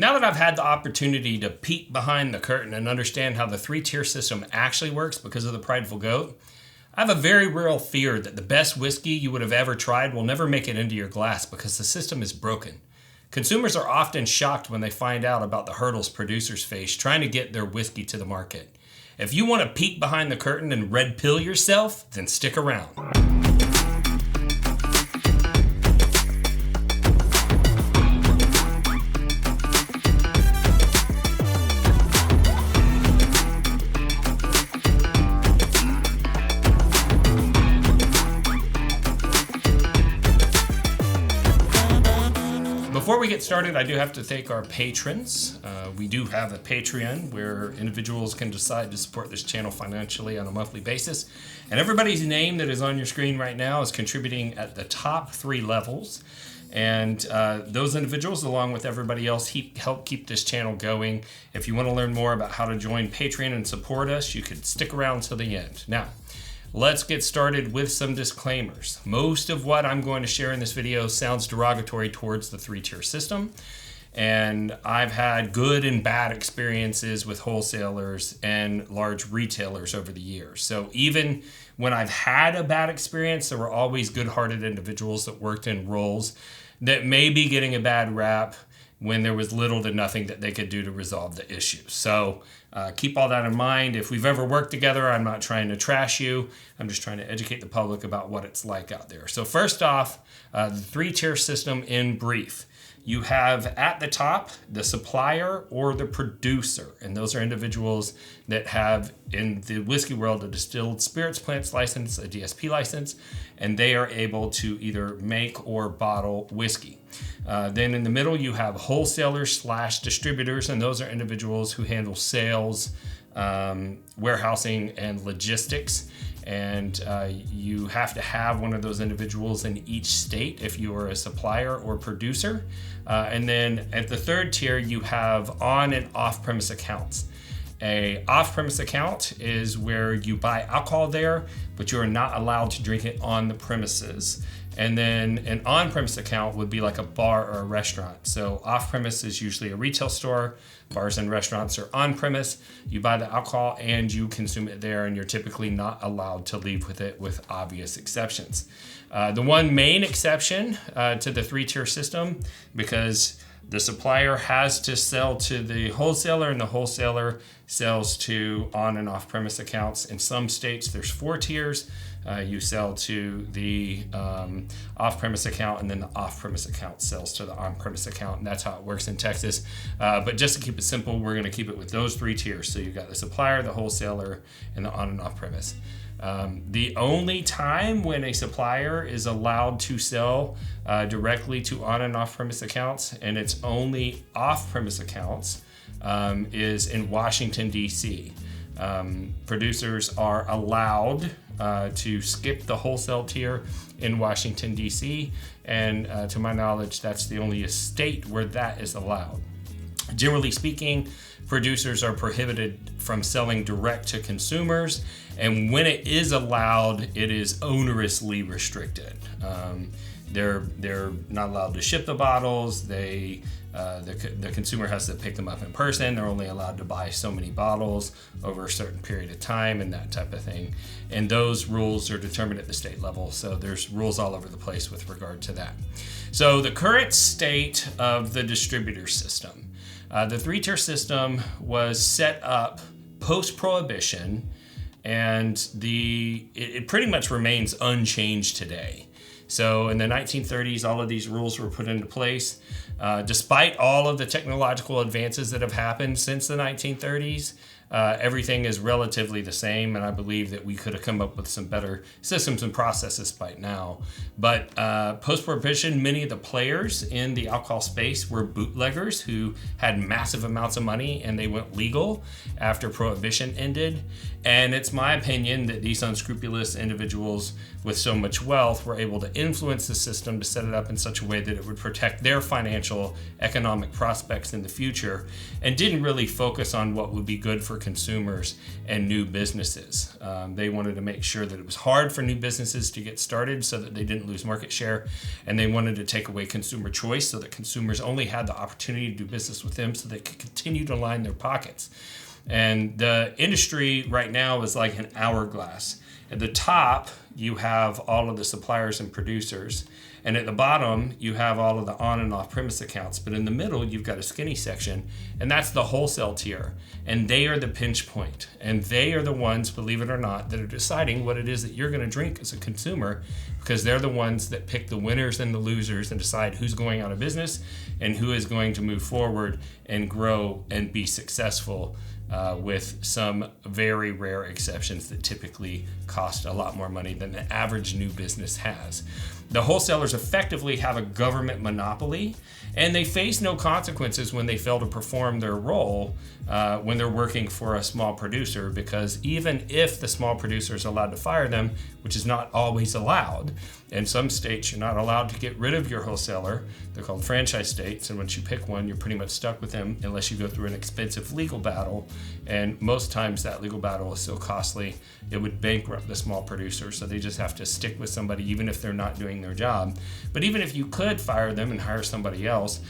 Now that I've had the opportunity to peek behind the curtain and understand how the three-tier system actually works because of the Prideful Goat, I have a very real fear that the best whiskey you would have ever tried will never make it into your glass because the system is broken. Consumers are often shocked when they find out about the hurdles producers face trying to get their whiskey to the market. If you want to peek behind the curtain and red pill yourself, then stick around. Before we get started, I do have to thank our patrons. We do have a Patreon where individuals can decide to support this channel financially on a monthly basis. And everybody's name that is on your screen right now is contributing at the top 3 levels. And those individuals, along with everybody else, help keep this channel going. If you want to learn more about how to join Patreon and support us, you could stick around till the end. Now, let's get started with some disclaimers. Most of what I'm going to share in this video sounds derogatory towards the three-tier system, and I've had good and bad experiences with wholesalers and large retailers over the years. So even when I've had a bad experience, there were always good-hearted individuals that worked in roles that may be getting a bad rap when there was little to nothing that they could do to resolve the issue. So keep all that in mind. If we've ever worked together, I'm not trying to trash you. I'm just trying to educate the public about what it's like out there. So first off, the three-tier system in brief. You have at the top the supplier or the producer, and those are individuals that have, in the whiskey world, a distilled spirits plants license, a DSP license, and they are able to either make or bottle whiskey. Then in the middle, you have wholesalers / distributors, and those are individuals who handle sales, warehousing, and logistics. And you have to have one of those individuals in each state if you are a supplier or producer. And then at the third tier, you have on and off-premise accounts. A off-premise account is where you buy alcohol there, but you are not allowed to drink it on the premises. And then an on-premise account would be like a bar or a restaurant. So off-premise is usually a retail store. Bars and restaurants are on-premise. You buy the alcohol and you consume it there, and you're typically not allowed to leave with it, with obvious exceptions. The one main exception to the three-tier system, because the supplier has to sell to the wholesaler and the wholesaler sells to on and off-premise accounts. In some states, there's 4 tiers. You sell to the off-premise account, and then the off-premise account sells to the on-premise account, and that's how it works in Texas. But just to keep it simple, we're going to keep it with those 3 tiers. So you've got the supplier, the wholesaler, and the on and off-premise. The only time when a supplier is allowed to sell directly to on and off-premise accounts, and it's only off-premise accounts, is in Washington, D.C. Producers are allowed to skip the wholesale tier in Washington, D.C., and to my knowledge, that's the only state where that is allowed. Generally speaking, producers are prohibited from selling direct to consumers, and when it is allowed, it is onerously restricted. They're not allowed to ship the bottles. The consumer has to pick them up in person. They're only allowed to buy so many bottles over a certain period of time and that type of thing. And those rules are determined at the state level. So there's rules all over the place with regard to that. So the current state of the distributor system. The three-tier system was set up post-prohibition, and it pretty much remains unchanged today. So in the 1930s, all of these rules were put into place. Despite all of the technological advances that have happened since the 1930s, everything is relatively the same, and I believe that we could have come up with some better systems and processes by now. But post-prohibition, many of the players in the alcohol space were bootleggers who had massive amounts of money, and they went legal after prohibition ended. And it's my opinion that these unscrupulous individuals with so much wealth were able to influence the system to set it up in such a way that it would protect their financial, economic prospects in the future, and didn't really focus on what would be good for consumers and new businesses. They wanted to make sure that it was hard for new businesses to get started so that they didn't lose market share, and they wanted to take away consumer choice so that consumers only had the opportunity to do business with them so they could continue to line their pockets. And the industry right now is like an hourglass. At the top, you have all of the suppliers and producers. And at the bottom, you have all of the on and off premise accounts. But in the middle, you've got a skinny section, and that's the wholesale tier. And they are the pinch point. And they are the ones, believe it or not, that are deciding what it is that you're going to drink as a consumer, because they're the ones that pick the winners and the losers and decide who's going out of business and who is going to move forward and grow and be successful. With some very rare exceptions that typically cost a lot more money than the average new business has. The wholesalers effectively have a government monopoly, and they face no consequences when they fail to perform their role when they're working for a small producer, because even if the small producer is allowed to fire them, which is not always allowed, in some states you're not allowed to get rid of your wholesaler. They're called franchise states, and once you pick one, you're pretty much stuck with them unless you go through an expensive legal battle, and most times that legal battle is so costly it would bankrupt the small producer, so they just have to stick with somebody even if they're not doing their job. But even if you could fire them and hire somebody else,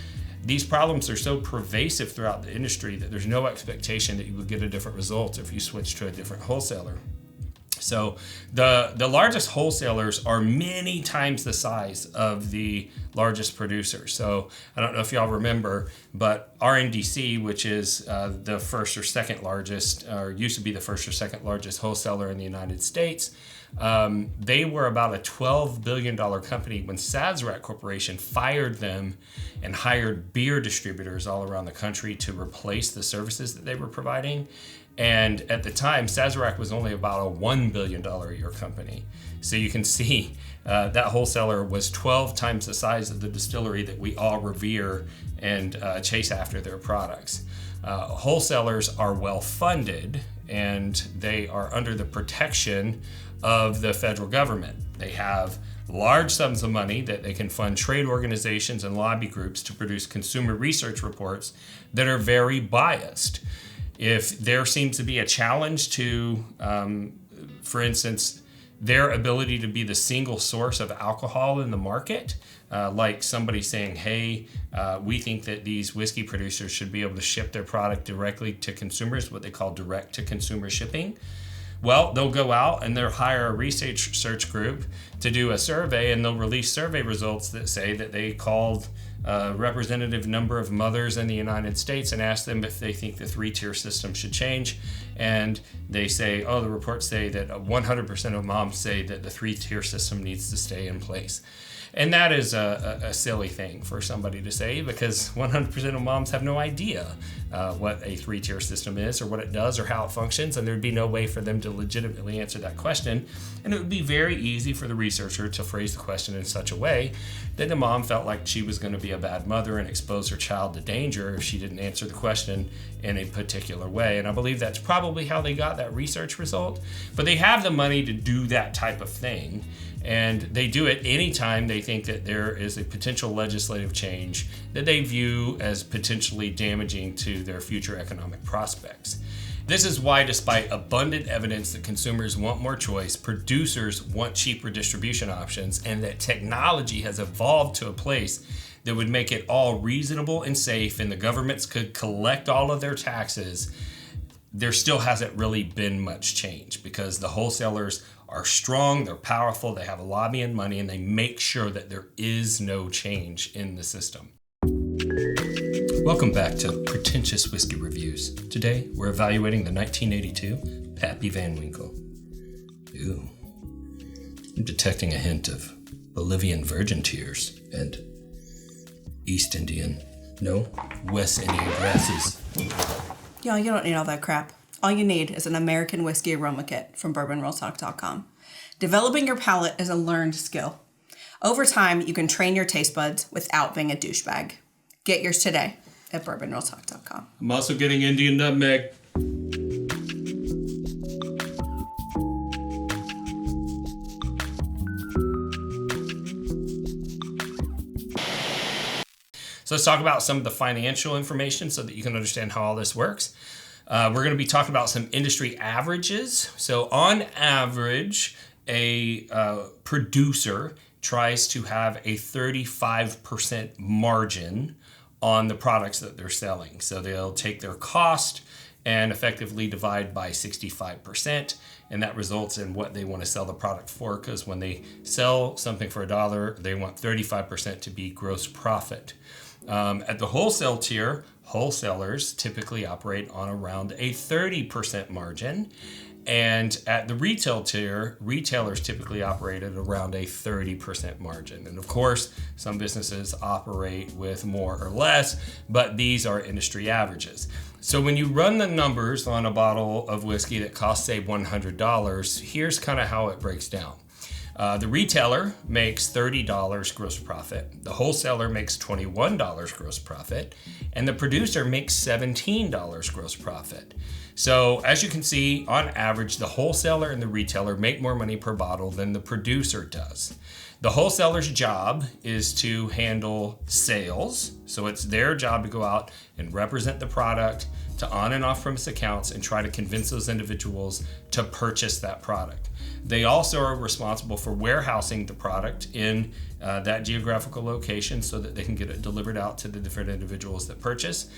these problems are so pervasive throughout the industry that there's no expectation that you would get a different result if you switch to a different wholesaler. So the largest wholesalers are many times the size of the largest producers. So I don't know if y'all remember, but RNDC, which is the first or second largest, or used to be the first or second largest wholesaler in the United States, they were about a $12 billion company when Sazerac Corporation fired them and hired beer distributors all around the country to replace the services that they were providing. And at the time, Sazerac was only about a $1 billion a year company. So you can see that wholesaler was 12 times the size of the distillery that we all revere and chase after their products. Wholesalers are well funded, and they are under the protection of the federal government. They have large sums of money that they can fund trade organizations and lobby groups to produce consumer research reports that are very biased. If there seems to be a challenge to, for instance, their ability to be the single source of alcohol in the market, like somebody saying, hey, we think that these whiskey producers should be able to ship their product directly to consumers, what they call direct-to-consumer shipping. Well, they'll go out and they'll hire a research group to do a survey, and they'll release survey results that say that they called a representative number of mothers in the United States and asked them if they think the three-tier system should change. And they say, the reports say that 100% of moms say that the three-tier system needs to stay in place. And that is a silly thing for somebody to say, because 100% of moms have no idea what a three-tier system is or what it does or how it functions, and there'd be no way for them to legitimately answer that question. And it would be very easy for the researcher to phrase the question in such a way that the mom felt like she was going to be a bad mother and expose her child to danger if she didn't answer the question in a particular way. And I believe that's probably how they got that research result. But they have the money to do that type of thing. And they do it anytime they think that there is a potential legislative change that they view as potentially damaging to their future economic prospects. This is why, despite abundant evidence that consumers want more choice, producers want cheaper distribution options, and that technology has evolved to a place that would make it all reasonable and safe, and the governments could collect all of their taxes, there still hasn't really been much change, because the wholesalers are strong, they're powerful, they have a lobby and money, and they make sure that there is no change in the system. Welcome back to Pretentious Whiskey Reviews. Today, we're evaluating the 1982 Pappy Van Winkle. Ooh, I'm detecting a hint of Bolivian virgin tears and West Indian grasses. Y'all, you don't need all that crap. All you need is an American whiskey aroma kit from bourbonrolltalk.com. Developing your palate is a learned skill. Over time, you can train your taste buds without being a douchebag. Get yours today at bourbonrolltalk.com. I'm also getting Indian nutmeg. So let's talk about some of the financial information so that you can understand how all this works. We're going to be talking about some industry averages. So on average, a producer tries to have a 35% margin on the products that they're selling. So they'll take their cost and effectively divide by 65%, and that results in what they want to sell the product for, because when they sell something for $1, they want 35% to be gross profit. At the wholesale tier, wholesalers typically operate on around a 30% margin. And at the retail tier, retailers typically operate at around a 30% margin. And of course, some businesses operate with more or less, but these are industry averages. So when you run the numbers on a bottle of whiskey that costs, say, $100, here's kind of how it breaks down. The retailer makes $30 gross profit, the wholesaler makes $21 gross profit, and the producer makes $17 gross profit. So as you can see, on average, the wholesaler and the retailer make more money per bottle than the producer does. The wholesaler's job is to handle sales. So it's their job to go out and represent the product to on and off premise accounts and try to convince those individuals to purchase that product. They also are responsible for warehousing the product in that geographical location so that they can get it delivered out to the different individuals that purchase.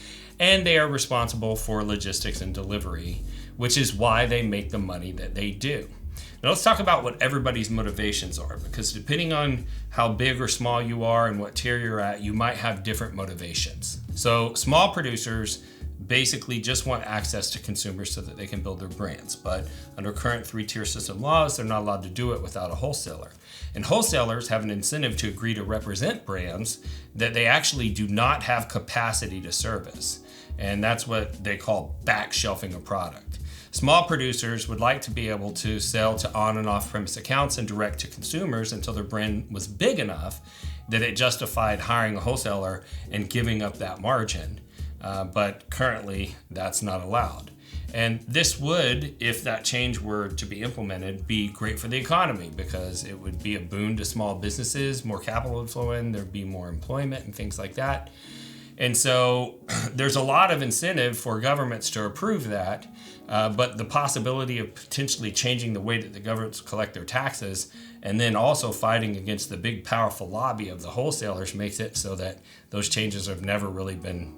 And they are responsible for logistics and delivery, which is why they make the money that they do. Now let's talk about what everybody's motivations are, because depending on how big or small you are and what tier you're at, you might have different motivations. So small producers basically just want access to consumers so that they can build their brands. But under current 3-tier system laws, they're not allowed to do it without a wholesaler. And wholesalers have an incentive to agree to represent brands that they actually do not have capacity to service. And that's what they call back shelving a product. Small producers would like to be able to sell to on and off premise accounts and direct to consumers until their brand was big enough that it justified hiring a wholesaler and giving up that margin. But currently that's not allowed. And this would, if that change were to be implemented, be great for the economy, because it would be a boon to small businesses, more capital would flow in, there'd be more employment and things like that. And so there's a lot of incentive for governments to approve that, but the possibility of potentially changing the way that the governments collect their taxes and then also fighting against the big powerful lobby of the wholesalers makes it so that those changes have never really been,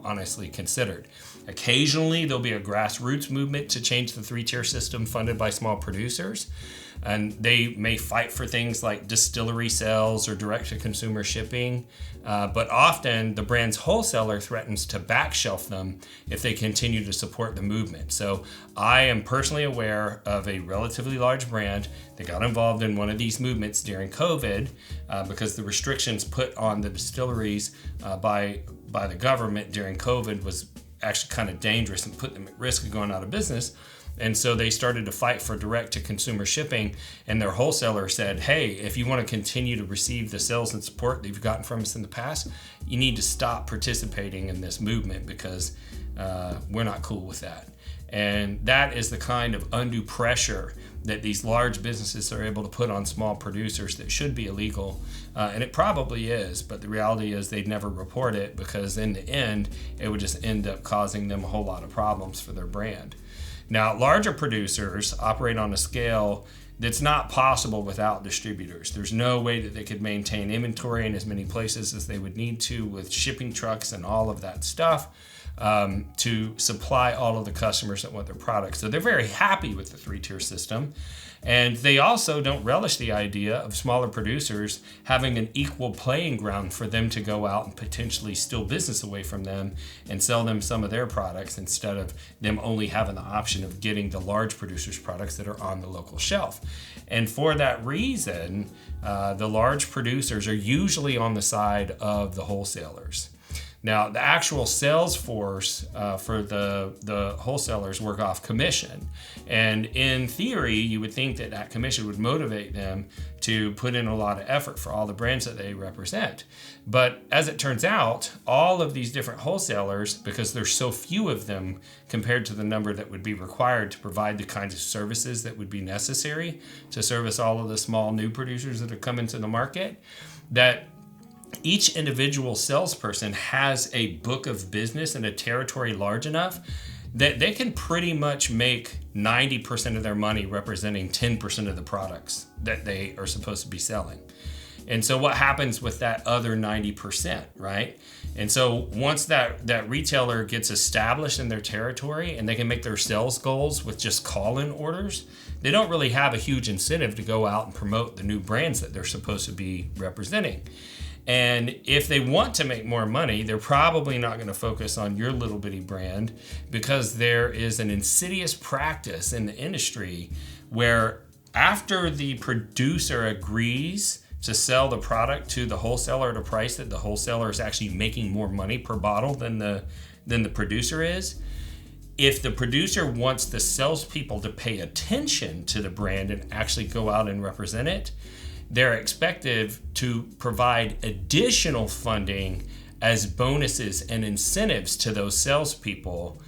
honestly considered. Occasionally there'll be a grassroots movement to change the 3-tier system funded by small producers, and they may fight for things like distillery sales or direct-to-consumer shipping, but often the brand's wholesaler threatens to backshelf them if they continue to support the movement. So I am personally aware of a relatively large brand that got involved in one of these movements during COVID because the restrictions put on the distilleries by the government during COVID was actually kind of dangerous and put them at risk of going out of business. And so they started to fight for direct-to-consumer shipping, and their wholesaler said, hey, if you want to continue to receive the sales and support that you've gotten from us in the past, you need to stop participating in this movement because we're not cool with that. And that is the kind of undue pressure that these large businesses are able to put on small producers that should be illegal. And it probably is, but the reality is they'd never report it because in the end, it would just end up causing them a whole lot of problems for their brand. Now, larger producers operate on a scale that's not possible without distributors. There's no way that they could maintain inventory in as many places as they would need to with shipping trucks and all of that stuff to supply all of the customers that want their products. So they're very happy with the 3-tier system. And they also don't relish the idea of smaller producers having an equal playing ground for them to go out and potentially steal business away from them and sell them some of their products instead of them only having the option of getting the large producers' products that are on the local shelf. And for that reason, the large producers are usually on the side of the wholesalers. Now, the actual sales force for the wholesalers work off commission. And in theory, you would think that that commission would motivate them to put in a lot of effort for all the brands that they represent. But as it turns out, all of these different wholesalers, because there's so few of them compared to the number that would be required to provide the kinds of services that would be necessary to service all of the small new producers that are coming to the market, that each individual salesperson has a book of business and a territory large enough they can pretty much make 90% of their money representing 10% of the products that they are supposed to be selling. And so what happens with that other 90%, right? And so once that retailer gets established in their territory and they can make their sales goals with just call-in orders, they don't really have a huge incentive to go out and promote the new brands that they're supposed to be representing. And if they want to make more money, they're probably not going to focus on your little bitty brand, because there is an insidious practice in the industry where after the producer agrees to sell the product to the wholesaler at a price that the wholesaler is actually making more money per bottle than the producer is, if the producer wants the salespeople to pay attention to the brand and actually go out and represent it, they're expected to provide additional funding as bonuses and incentives to those salespeople,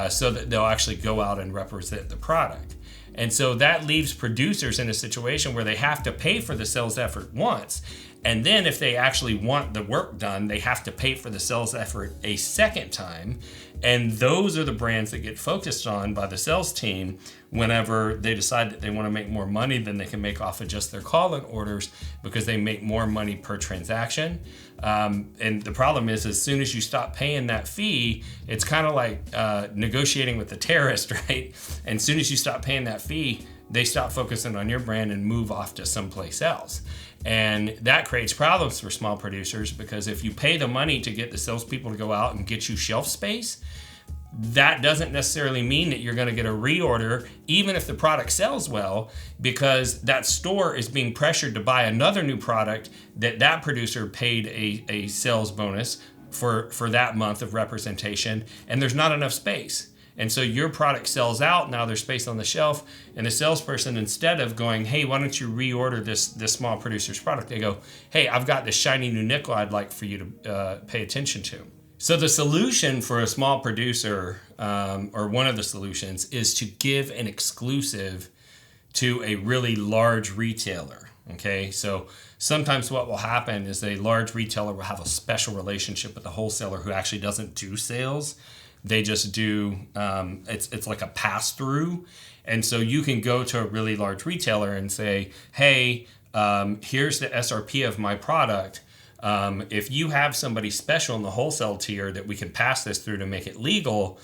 so that they'll actually go out and represent the product. And so that leaves producers in a situation where they have to pay for the sales effort once. And then if they actually want the work done, they have to pay for the sales effort a second time. And those are the brands that get focused on by the sales team whenever they decide that they want to make more money than they can make off of just their call-in orders, because they make more money per transaction. And the problem is, as soon as you stop paying that fee, it's kind of like negotiating with the terrorist, right? And as soon as you stop paying that fee, they stop focusing on your brand and move off to someplace else. And that creates problems for small producers, because if you pay the money to get the salespeople to go out and get you shelf space, that doesn't necessarily mean that you're going to get a reorder, even if the product sells well, because that store is being pressured to buy another new product that producer paid a sales bonus for that month of representation, and there's not enough space. And so your product sells out, now there's space on the shelf, and the salesperson, instead of going, hey, why don't you reorder this small producer's product, they go, hey, I've got this shiny new nickel I'd like for you to pay attention to. So the solution for a small producer, or one of the solutions, is to give an exclusive to a really large retailer. Okay, so sometimes what will happen is a large retailer will have a special relationship with the wholesaler who actually doesn't do sales. They just do, it's like a pass-through. And so you can go to a really large retailer and say, hey, here's the SRP of my product. If you have somebody special in the wholesale tier that we can pass this through to make it legal,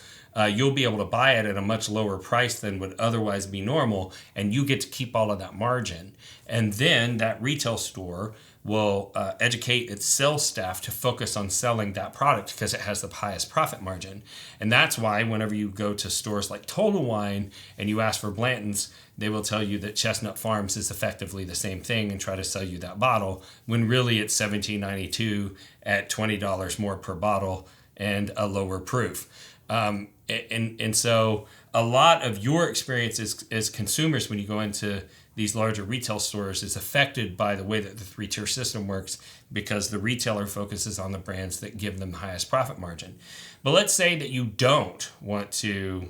you'll be able to buy it at a much lower price than would otherwise be normal, and you get to keep all of that margin. And then that retail store will educate its sales staff to focus on selling that product because it has the highest profit margin. And that's why whenever you go to stores like Total Wine and you ask for Blanton's, they will tell you that Chestnut Farms is effectively the same thing and try to sell you that bottle, when really it's $17.92 at $20 more per bottle and a lower proof. And so a lot of your experience as consumers when you go into these larger retail stores is affected by the way that the three-tier system works, because the retailer focuses on the brands that give them the highest profit margin. But let's say that you don't want to,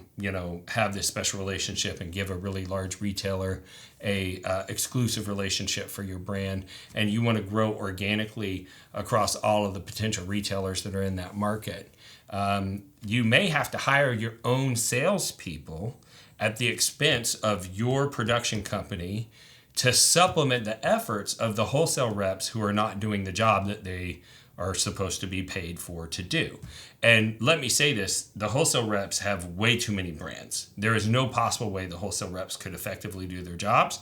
have this special relationship and give a really large retailer a exclusive relationship for your brand, and you want to grow organically across all of the potential retailers that are in that market. You may have to hire your own salespeople at the expense of your production company to supplement the efforts of the wholesale reps who are not doing the job that they are supposed to be paid for to do. And let me say this, the wholesale reps have way too many brands. There is no possible way the wholesale reps could effectively do their jobs,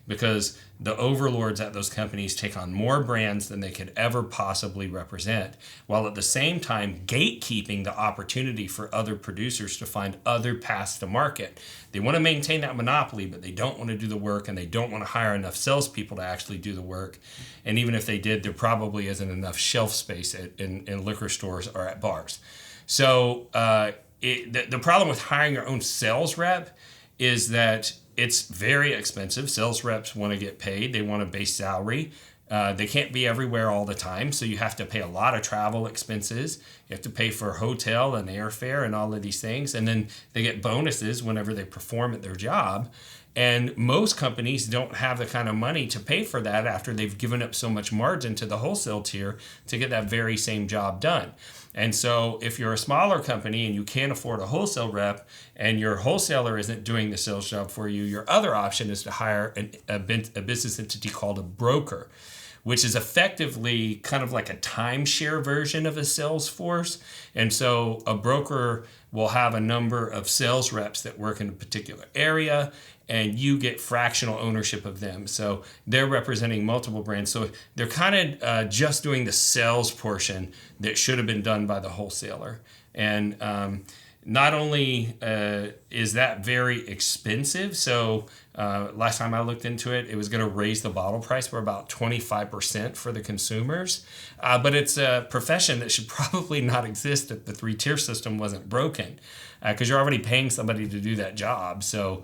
because the overlords at those companies take on more brands than they could ever possibly represent, while at the same time gatekeeping the opportunity for other producers to find other paths to market. They want to maintain that monopoly, but they don't want to do the work, and they don't want to hire enough salespeople to actually do the work. And even if they did, there probably isn't enough shelf space in liquor stores or at bars. So the problem with hiring your own sales rep is that it's very expensive. Sales reps want to get paid. They want a base salary. They can't be everywhere all the time, so you have to pay a lot of travel expenses. You have to pay for hotel and airfare and all of these things. And then they get bonuses whenever they perform at their job. And most companies don't have the kind of money to pay for that after they've given up so much margin to the wholesale tier to get that very same job done. And so if you're a smaller company and you can't afford a wholesale rep and your wholesaler isn't doing the sales job for you, your other option is to hire a business entity called a broker, which is effectively kind of like a timeshare version of a sales force. And so a broker will have a number of sales reps that work in a particular area, and you get fractional ownership of them. So they're representing multiple brands. So they're kind of just doing the sales portion that should have been done by the wholesaler. And not only is that very expensive, so last time I looked into it, it was going to raise the bottle price for about 25% for the consumers. But it's a profession that should probably not exist if the 3-tier system wasn't broken, because you're already paying somebody to do that job. So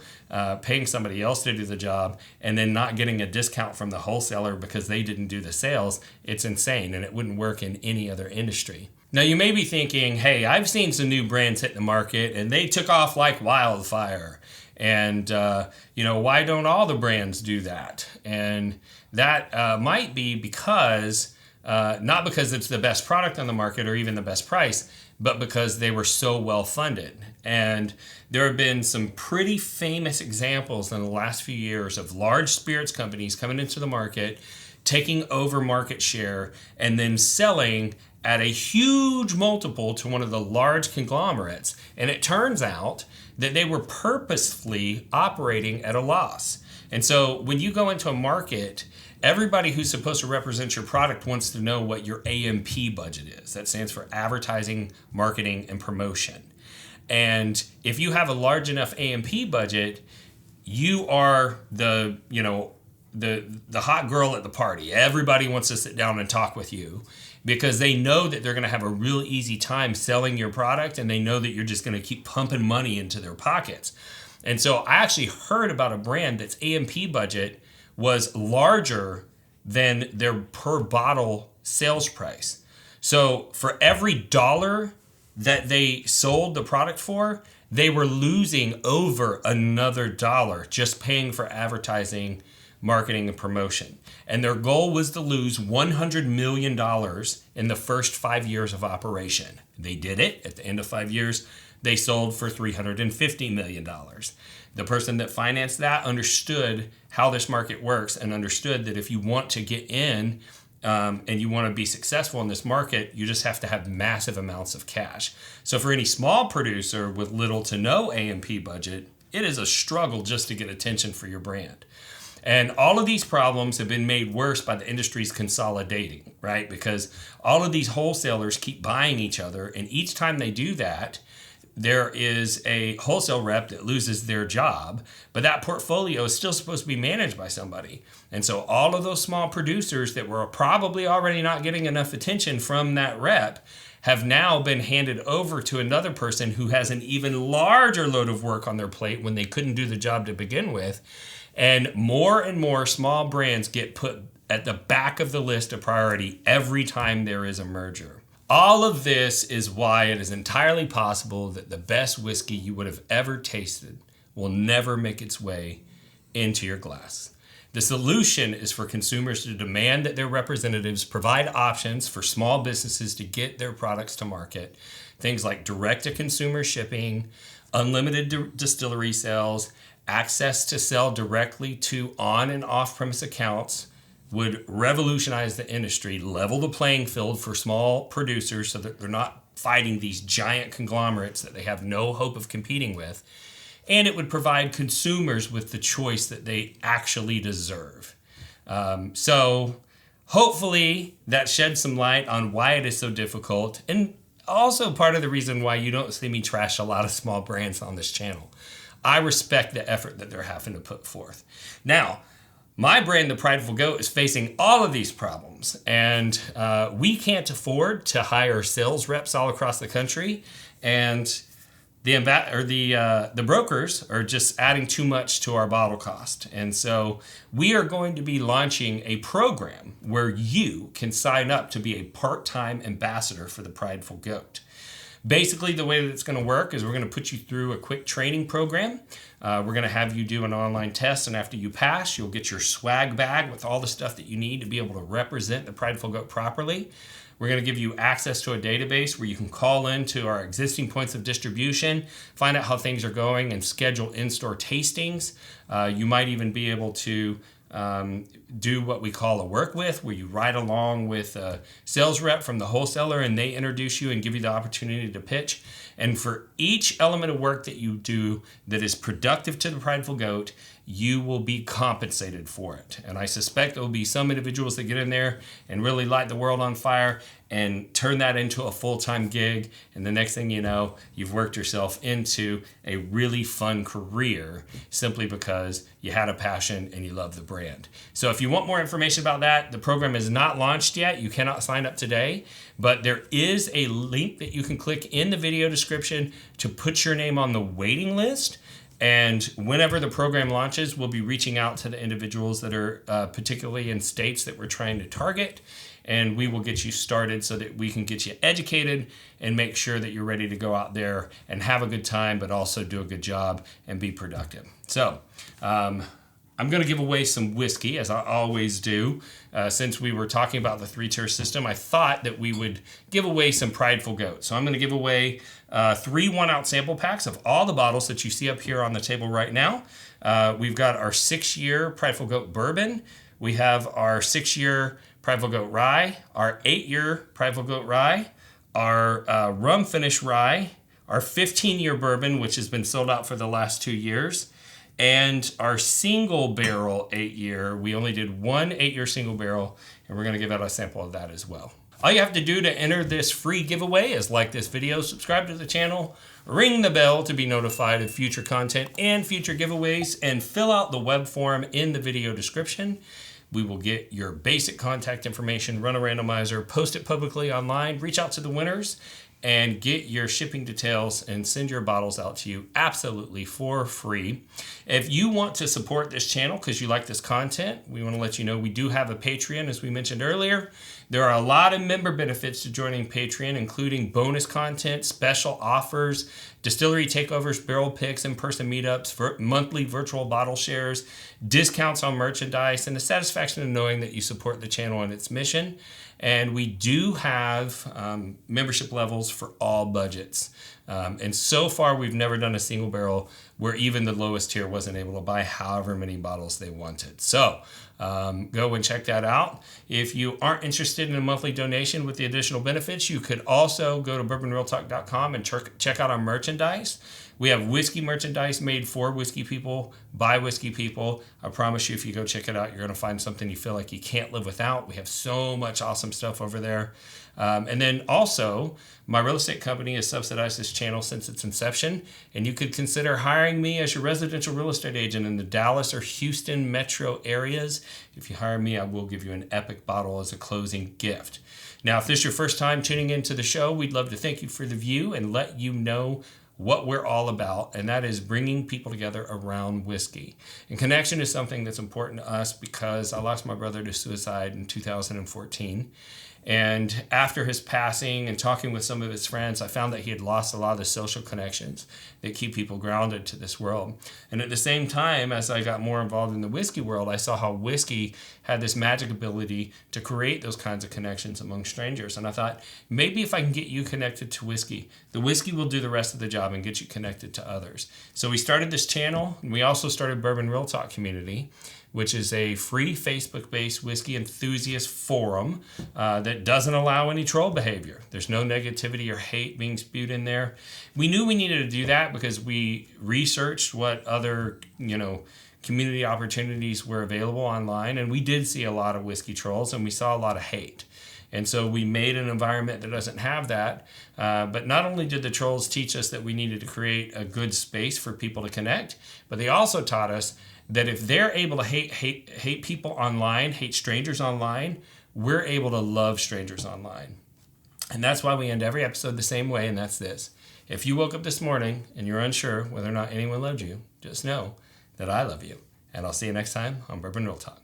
paying somebody else to do the job and then not getting a discount from the wholesaler because they didn't do the sales, it's insane, and it wouldn't work in any other industry. Now, you may be thinking, hey, I've seen some new brands hit the market and they took off like wildfire. And, why don't all the brands do that? And that might be because, not because it's the best product on the market or even the best price, but because they were so well funded. And there have been some pretty famous examples in the last few years of large spirits companies coming into the market, taking over market share, and then selling at a huge multiple to one of the large conglomerates. And it turns out that they were purposefully operating at a loss. And so when you go into a market, everybody who's supposed to represent your product wants to know what your A&P budget is. That stands for advertising, marketing, and promotion. And if you have a large enough A&P budget, you are the hot girl at the party. Everybody wants to sit down and talk with you because they know that they're going to have a real easy time selling your product, and they know that you're just going to keep pumping money into their pockets. And so I actually heard about a brand that's A&P budget was larger than their per bottle sales price. So for every dollar that they sold the product for, they were losing over another dollar just paying for advertising, marketing, and promotion. And their goal was to lose $100 million in the first 5 years of operation. They did it. At the end of 5 years, they sold for $350 million. The person that financed that understood how this market works and understood that if you want to get in and you want to be successful in this market, you just have to have massive amounts of cash. So for any small producer with little to no A&P budget, it is a struggle just to get attention for your brand. And all of these problems have been made worse by the industry's consolidating, right? Because all of these wholesalers keep buying each other, and each time they do that, there is a wholesale rep that loses their job, but that portfolio is still supposed to be managed by somebody. And so all of those small producers that were probably already not getting enough attention from that rep have now been handed over to another person who has an even larger load of work on their plate when they couldn't do the job to begin with. And more small brands get put at the back of the list of priority every time there is a merger. All of this is why it is entirely possible that the best whiskey you would have ever tasted will never make its way into your glass. The solution is for consumers to demand that their representatives provide options for small businesses to get their products to market. Things like direct-to-consumer shipping, unlimited distillery sales, access to sell directly to on and off-premise accounts would revolutionize the industry, level the playing field for small producers so that they're not fighting these giant conglomerates that they have no hope of competing with. And it would provide consumers with the choice that they actually deserve. So hopefully that sheds some light on why it is so difficult, and also part of the reason why you don't see me trash a lot of small brands on this channel. I respect the effort that they're having to put forth. Now, my brand, The Prideful Goat, is facing all of these problems, and we can't afford to hire sales reps all across the country, and the brokers are just adding too much to our bottle cost. And so we are going to be launching a program where you can sign up to be a part-time ambassador for The Prideful Goat. Basically, the way that it's going to work is we're going to put you through a quick training program. We're going to have you do an online test, and after you pass, you'll get your swag bag with all the stuff that you need to be able to represent the Prideful Goat properly. We're going to give you access to a database where you can call into our existing points of distribution, find out how things are going, and schedule in-store tastings. You might even be able to do what we call a work with, where you ride along with a sales rep from the wholesaler and they introduce you and give you the opportunity to pitch. And for each element of work that you do that is productive to the Prideful Goat, you will be compensated for it. And I suspect there will be some individuals that get in there and really light the world on fire and turn that into a full-time gig. And the next thing you know, you've worked yourself into a really fun career simply because you had a passion and you love the brand. So if you want more information about that, the program is not launched yet. You cannot sign up today, but there is a link that you can click in the video description to put your name on the waiting list. And whenever the program launches, we'll be reaching out to the individuals that are particularly in states that we're trying to target. And we will get you started so that we can get you educated and make sure that you're ready to go out there and have a good time, but also do a good job and be productive. So I'm going to give away some whiskey, as I always do. Since we were talking about the 3-tier system, I thought that we would give away some Prideful Goat. So I'm going to give away 3 1-ounce sample packs of all the bottles that you see up here on the table right now. We've got our 6-year Prideful Goat Bourbon. We have our 6-year Prideful Goat Rye, our 8-year Prideful Goat Rye, our rum finish rye, our 15-year bourbon, which has been sold out for the last 2 years, and our single barrel 8-year. We only did one 8-year single barrel, and we're going to give out a sample of that as well. All you have to do to enter this free giveaway is like this video, subscribe to the channel, ring the bell to be notified of future content and future giveaways, and fill out the web form in the video description. We will get your basic contact information, run a randomizer, post it publicly online, reach out to the winners, and get your shipping details and send your bottles out to you absolutely for free. If you want to support this channel because you like this content, we want to let you know we do have a Patreon, as we mentioned earlier. There are a lot of member benefits to joining Patreon, including bonus content, special offers, distillery takeovers, barrel picks, in-person meetups, monthly virtual bottle shares, discounts on merchandise, and the satisfaction of knowing that you support the channel and its mission. And we do have membership levels for all budgets. And so far, we've never done a single barrel where even the lowest tier wasn't able to buy however many bottles they wanted. So go and check that out. If you aren't interested in a monthly donation with the additional benefits, you could also go to bourbonrealtalk.com and check out our merchandise. We have whiskey merchandise made for whiskey people, by whiskey people. I promise you, if you go check it out, you're going to find something you feel like you can't live without. We have so much awesome stuff over there. And then also, my real estate company has subsidized this channel since its inception, and you could consider hiring me as your residential real estate agent in the Dallas or Houston metro areas. If you hire me, I will give you an epic bottle as a closing gift. Now, if this is your first time tuning into the show, we'd love to thank you for the view and let you know what we're all about, and that is bringing people together around whiskey. And connection is something that's important to us because I lost my brother to suicide in 2014. And after his passing and talking with some of his friends, I found that he had lost a lot of the social connections that keep people grounded to this world. And at the same time, as I got more involved in the whiskey world, I saw how whiskey had this magic ability to create those kinds of connections among strangers. And I thought, maybe if I can get you connected to whiskey, the whiskey will do the rest of the job and get you connected to others. So we started this channel, and we also started Bourbon Real Talk Community, which is a free Facebook-based whiskey enthusiast forum that doesn't allow any troll behavior. There's no negativity or hate being spewed in there. We knew we needed to do that because we researched what other, community opportunities were available online, and we did see a lot of whiskey trolls, and we saw a lot of hate. And so we made an environment that doesn't have that. But not only did the trolls teach us that we needed to create a good space for people to connect, but they also taught us that if they're able to hate people online, hate strangers online, we're able to love strangers online. And that's why we end every episode the same way, and that's this. If you woke up this morning and you're unsure whether or not anyone loved you, just know that I love you. And I'll see you next time on Bourbon Real Talk.